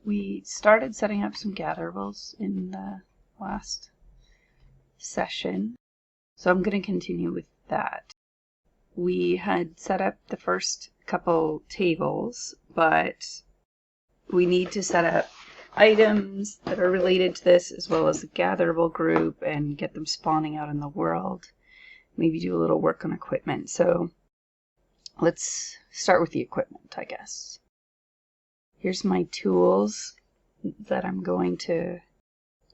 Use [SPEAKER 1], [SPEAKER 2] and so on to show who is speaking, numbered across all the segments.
[SPEAKER 1] we started setting up some gatherables in the last session, so I'm going to continue with that. We had set up the first couple tables, but we need to set up items that are related to this as well as the gatherable group and get them spawning out in the world. Maybe do a little work on equipment. So let's start with the equipment, I guess. Here's my tools that I'm going to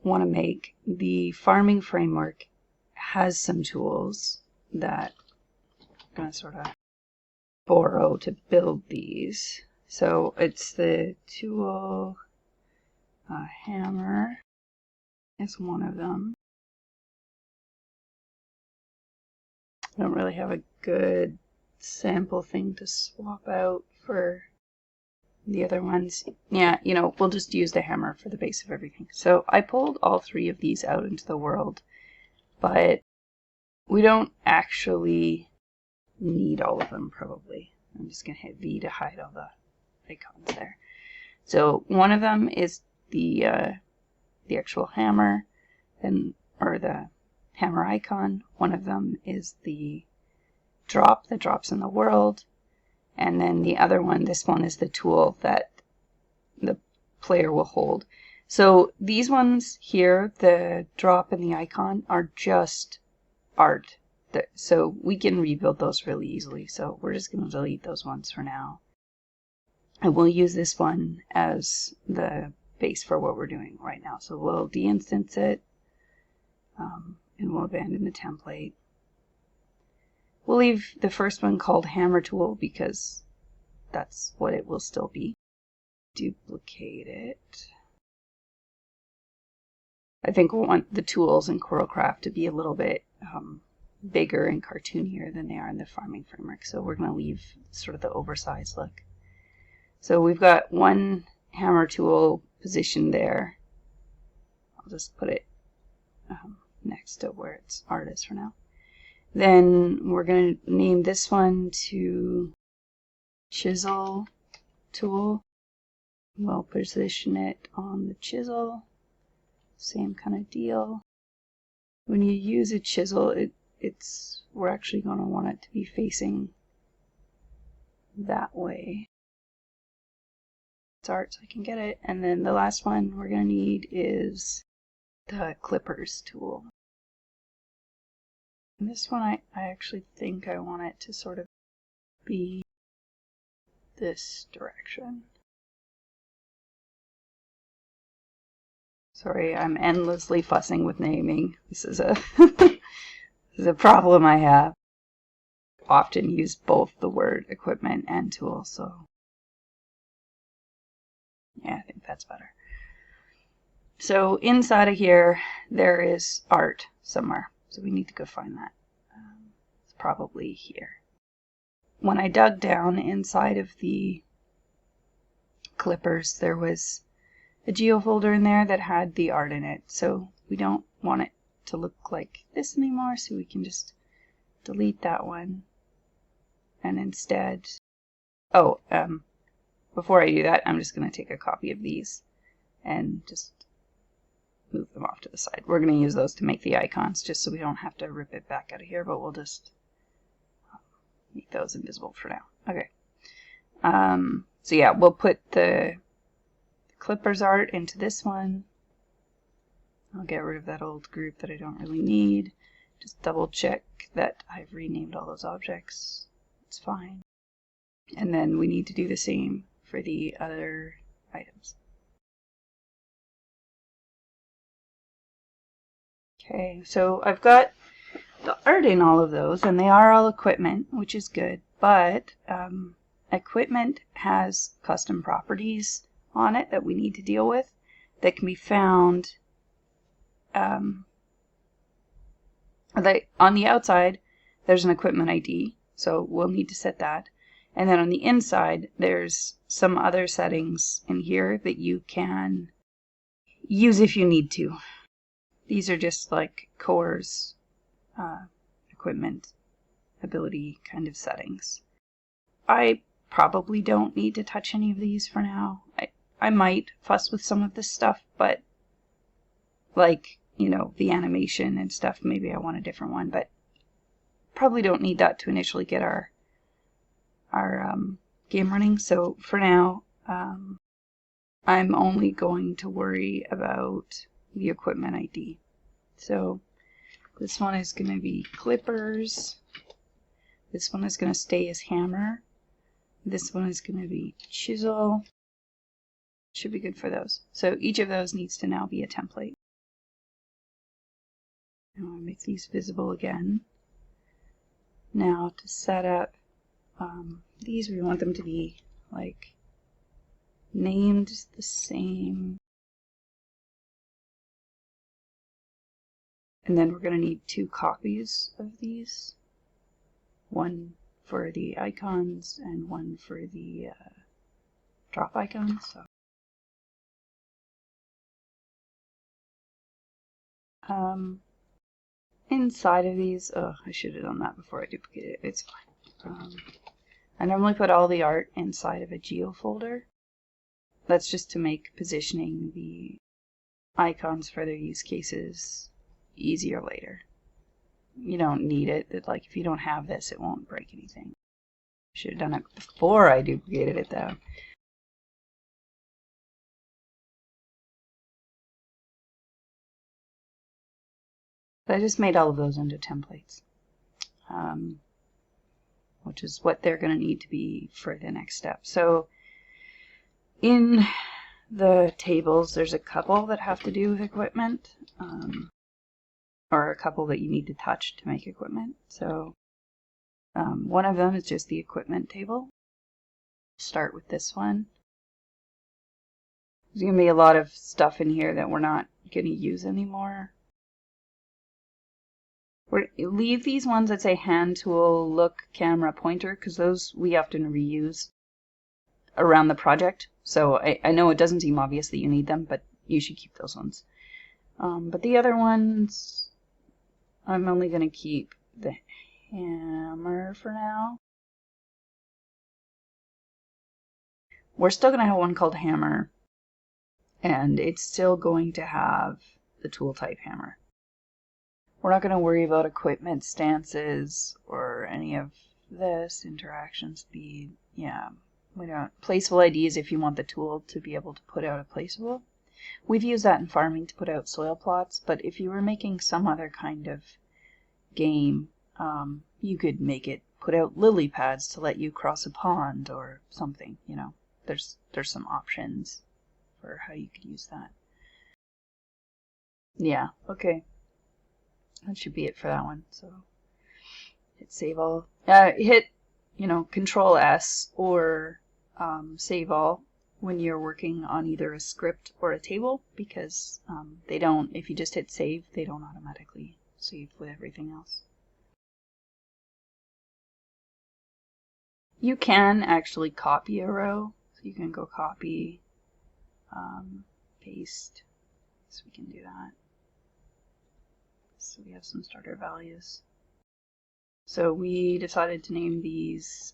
[SPEAKER 1] want to make. The farming framework has some tools that I'm going to sort of borrow to build these. So it's the tool hammer is one of them. I don't really have a good sample thing to swap out for the other ones. Yeah, we'll just use the hammer for the base of everything. So I pulled all three of these out into the world, but we don't actually need all of them probably. I'm just going to hit V to hide all the icons there. So one of them is the actual hammer, or the hammer icon. One of them is the drop that drops in the world. And then the other one, this one, is the tool that the player will hold. So these ones here, the drop and the icon, are just art. So we can rebuild those really easily. So we're just going to delete those ones for now. And we'll use this one as the base for what we're doing right now. So we'll de-instance it, and we'll abandon the template. We'll leave the first one called hammer tool because that's what it will still be. Duplicate it. I think we'll want the tools in CorelCraft to be a little bit bigger and cartoonier than they are in the farming framework. So we're going to leave sort of the oversized look. So we've got one hammer tool positioned there. I'll just put it next to where its art is for now. Then we're going to name this one to chisel tool. We'll position it on the chisel. Same kind of deal. When you use a chisel, we're actually going to want it to be facing that way. It's art, so I can get it. And then the last one we're going to need is the clippers tool. And this one, I actually think I want it to sort of be this direction. Sorry, I'm endlessly fussing with naming. This is a this is a problem I have. Often use both the word equipment and tool, so yeah, I think that's better. So inside of here, there is art somewhere. So we need to go find that. It's probably here. When I dug down inside of the clippers, there was a geo folder in there that had the art in it. So we don't want it to look like this anymore, so we can just delete that one. And instead, before I do that, I'm just going to take a copy of these and just move them off to the side. We're going to use those to make the icons just so we don't have to rip it back out of here, but we'll just make those invisible for now. Okay. So yeah, we'll put the clippers art into this one. I'll get rid of that old group that I don't really need. Just double check that I've renamed all those objects. It's fine. And then we need to do the same for the other items. Okay, so I've got the art in all of those, and they are all equipment, which is good, but equipment has custom properties on it that we need to deal with that can be found on the outside. There's an equipment ID, so we'll need to set that. And then on the inside, there's some other settings in here that you can use if you need to. These are just like Core's equipment ability kind of settings. I probably don't need to touch any of these for now. I might fuss with some of this stuff, but like, you know, the animation and stuff, maybe I want a different one, but probably don't need that to initially get our game running. So for now, I'm only going to worry about the equipment ID. So this one is going to be clippers. This one is going to stay as hammer. This one is going to be chisel. Should be good for those. So each of those needs to now be a template. Now I'll make these visible again. Now to set up these, we want them to be like named the same. And then we're going to need 2 copies of these. One for the icons and one for the drop icons. So. Inside of these, oh, I should have done that before I duplicated it. It's fine. I normally put all the art inside of a geo folder. That's just to make positioning the icons for their use cases easier later. You don't need it. Like, if you don't have this, it won't break anything. Should have done it before I duplicated it though. But I just made all of those into templates, which is what they're going to need to be for the next step. So in the tables, there's a couple that have to do with equipment, or a couple that you need to touch to make equipment. So one of them is just the equipment table. Start with this one. There's going to be a lot of stuff in here that we're not going to use anymore. Leave these ones that say hand tool, look, camera, pointer, because those we often reuse around the project. So I know it doesn't seem obvious that you need them, but you should keep those ones. But the other ones, I'm only going to keep the hammer for now. We're still going to have one called hammer, and it's still going to have the tool type hammer. We're not going to worry about equipment stances or any of this, interaction speed. Yeah, we don't. Placeable ID is if you want the tool to be able to put out a placeable. We've used that in farming to put out soil plots, but if you were making some other kind of game, you could make it put out lily pads to let you cross a pond or something. You know, there's some options for how you could use that. Yeah, okay. That should be it for that one. So hit save all. Hit, you know, Control S or save all when you're working on either a script or a table, because they don't. If you just hit save, they don't automatically save with everything else. You can actually copy a row, so you can go copy, paste. So we can do that. So we have some starter values. So we decided to name these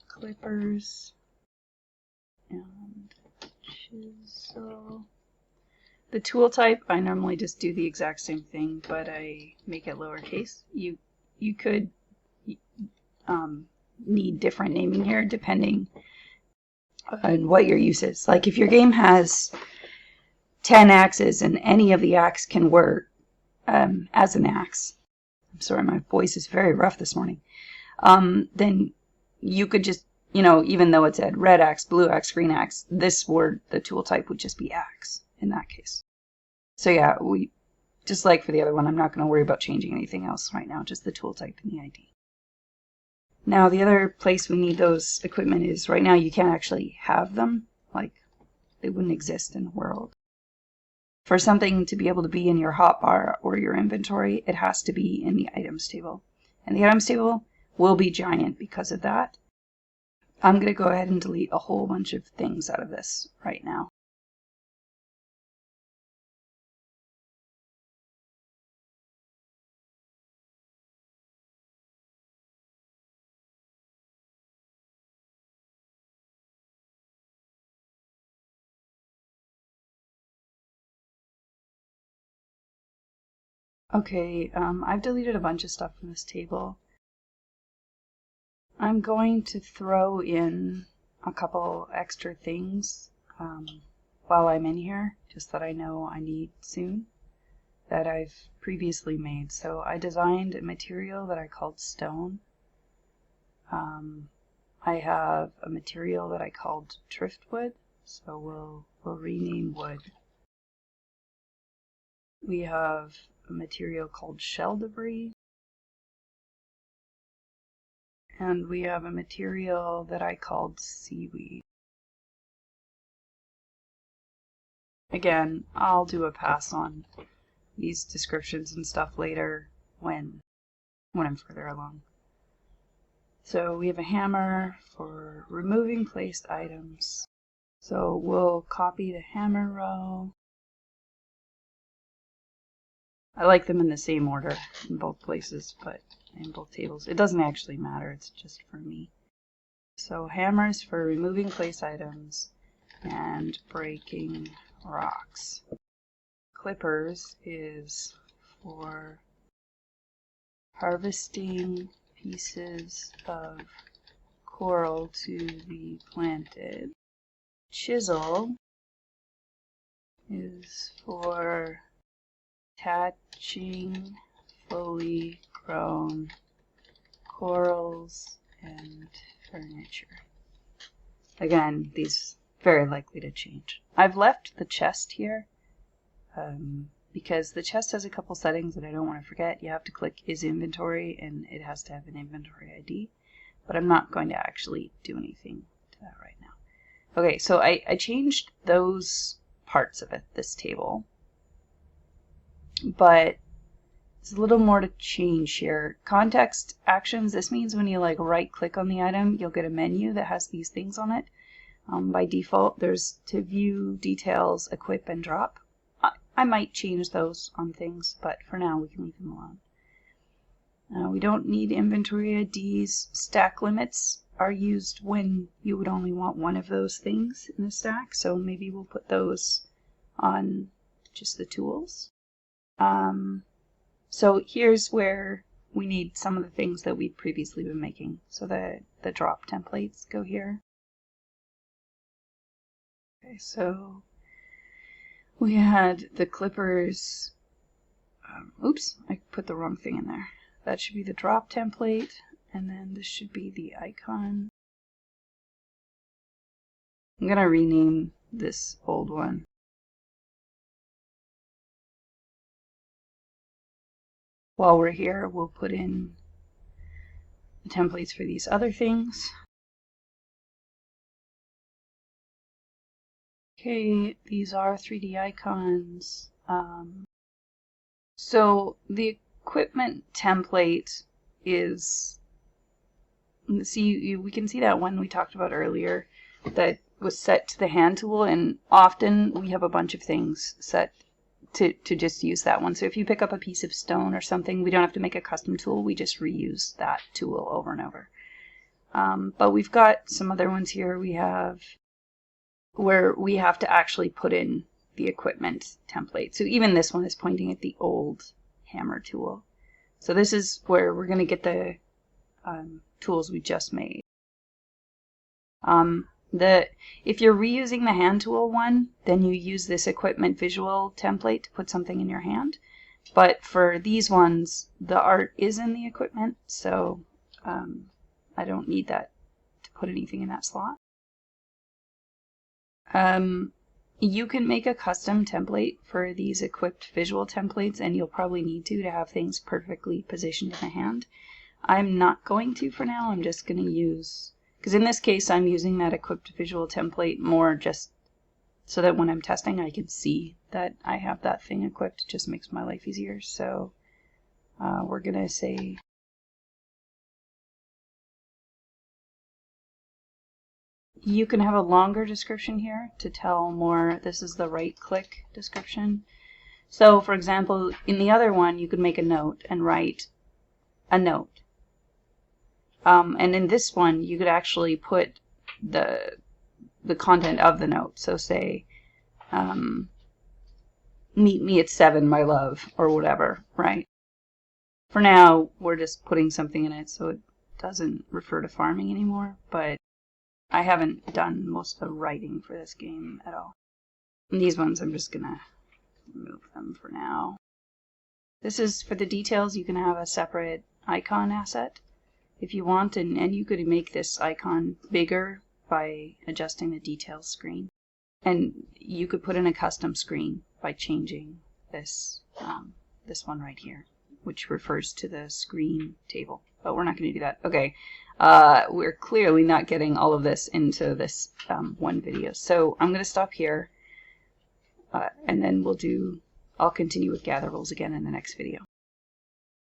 [SPEAKER 1] clippers and chisel. The tool type, I normally just do the exact same thing, but I make it lowercase. You could need different naming here depending on what your use is. Like if your game has 10 axes and any of the axe can work as an axe. I'm sorry, my voice is very rough this morning. Then you could just, you know, even though it said red axe, blue axe, green axe, this word, the tool type would just be axe in that case. So yeah, we just like for the other one, I'm not going to worry about changing anything else right now, just the tool type and the ID. Now the other place we need those equipment is right now you can't actually have them, like they wouldn't exist in the world. For something to be able to be in your hotbar or your inventory, it has to be in the items table. And the items table will be giant because of that. I'm going to go ahead and delete a whole bunch of things out of this right now. Okay, I've deleted a bunch of stuff from this table. I'm going to throw in a couple extra things while I'm in here, just that I know I need soon, that I've previously made. So I designed a material that I called stone. I have a material that I called driftwood, so we'll rename wood. We have a material called shell debris, and we have a material that I called seaweed. Again, I'll do a pass on these descriptions and stuff later when I'm further along. So we have a hammer for removing placed items. So we'll copy the hammer row. I like them in the same order in both places, but in both tables. It doesn't actually matter, it's just for me. So hammers for removing placed items and breaking rocks. Clippers is for harvesting pieces of coral to be planted. Chisel is for attaching fully grown corals and furniture. Again, these very likely to change. I've left the chest here because the chest has a couple settings that I don't want to forget. You have to click is inventory and it has to have an inventory ID, but I'm not going to actually do anything to that right now. Okay, so I changed those parts of it, this table, but there's a little more to change here. Context actions, this means when you like right click on the item, you'll get a menu that has these things on it. By default, there's to view, details, equip, and drop. I might change those on things, but for now we can leave them alone. We don't need inventory IDs. Stack limits are used when you would only want one of those things in the stack, so maybe we'll put those on just the tools. So here's where we need some of the things that we've previously been making. So the drop templates go here. Okay, so we had the clippers. Oops, I put the wrong thing in there. That should be the drop template, and then this should be the icon. I'm going to rename this old one. While we're here, we'll put in the templates for these other things. Okay, these are 3D icons. So the equipment template is, we can see that one we talked about earlier that was set to the hand tool, and often we have a bunch of things set to just use that one. So if you pick up a piece of stone or something, we don't have to make a custom tool, we just reuse that tool over and over. But we've got some other ones here. We have where we have to actually put in the equipment template. So even this one is pointing at the old hammer tool. So this is where we're going to get the tools we just made. If you're reusing the hand tool one, then you use this equipment visual template to put something in your hand. But for these ones, the art is in the equipment, so I don't need that to put anything in that slot. You can make a custom template for these equipped visual templates, and you'll probably need to have things perfectly positioned in the hand. I'm not going to for now. I'm just going to use, because in this case I'm using that equipped visual template more just so that when I'm testing I can see that I have that thing equipped. It just makes my life easier. So we're going to say you can have a longer description here to tell more. This is the right click description. So for example, in the other one you could make a note and write a note. And in this one you could actually put the content of the note. So say meet me at 7, my love, or whatever, right? For now, we're just putting something in it so it doesn't refer to farming anymore, but I haven't done most of the writing for this game at all. And these ones, I'm just gonna remove them for now. This is for the details. You can have a separate icon asset if you want, and you could make this icon bigger by adjusting the details screen. And you could put in a custom screen by changing this, this one right here, which refers to the screen table. But we're not going to do that. Okay, we're clearly not getting all of this into this one video. So I'm going to stop here, and then I'll continue with gather rules again in the next video.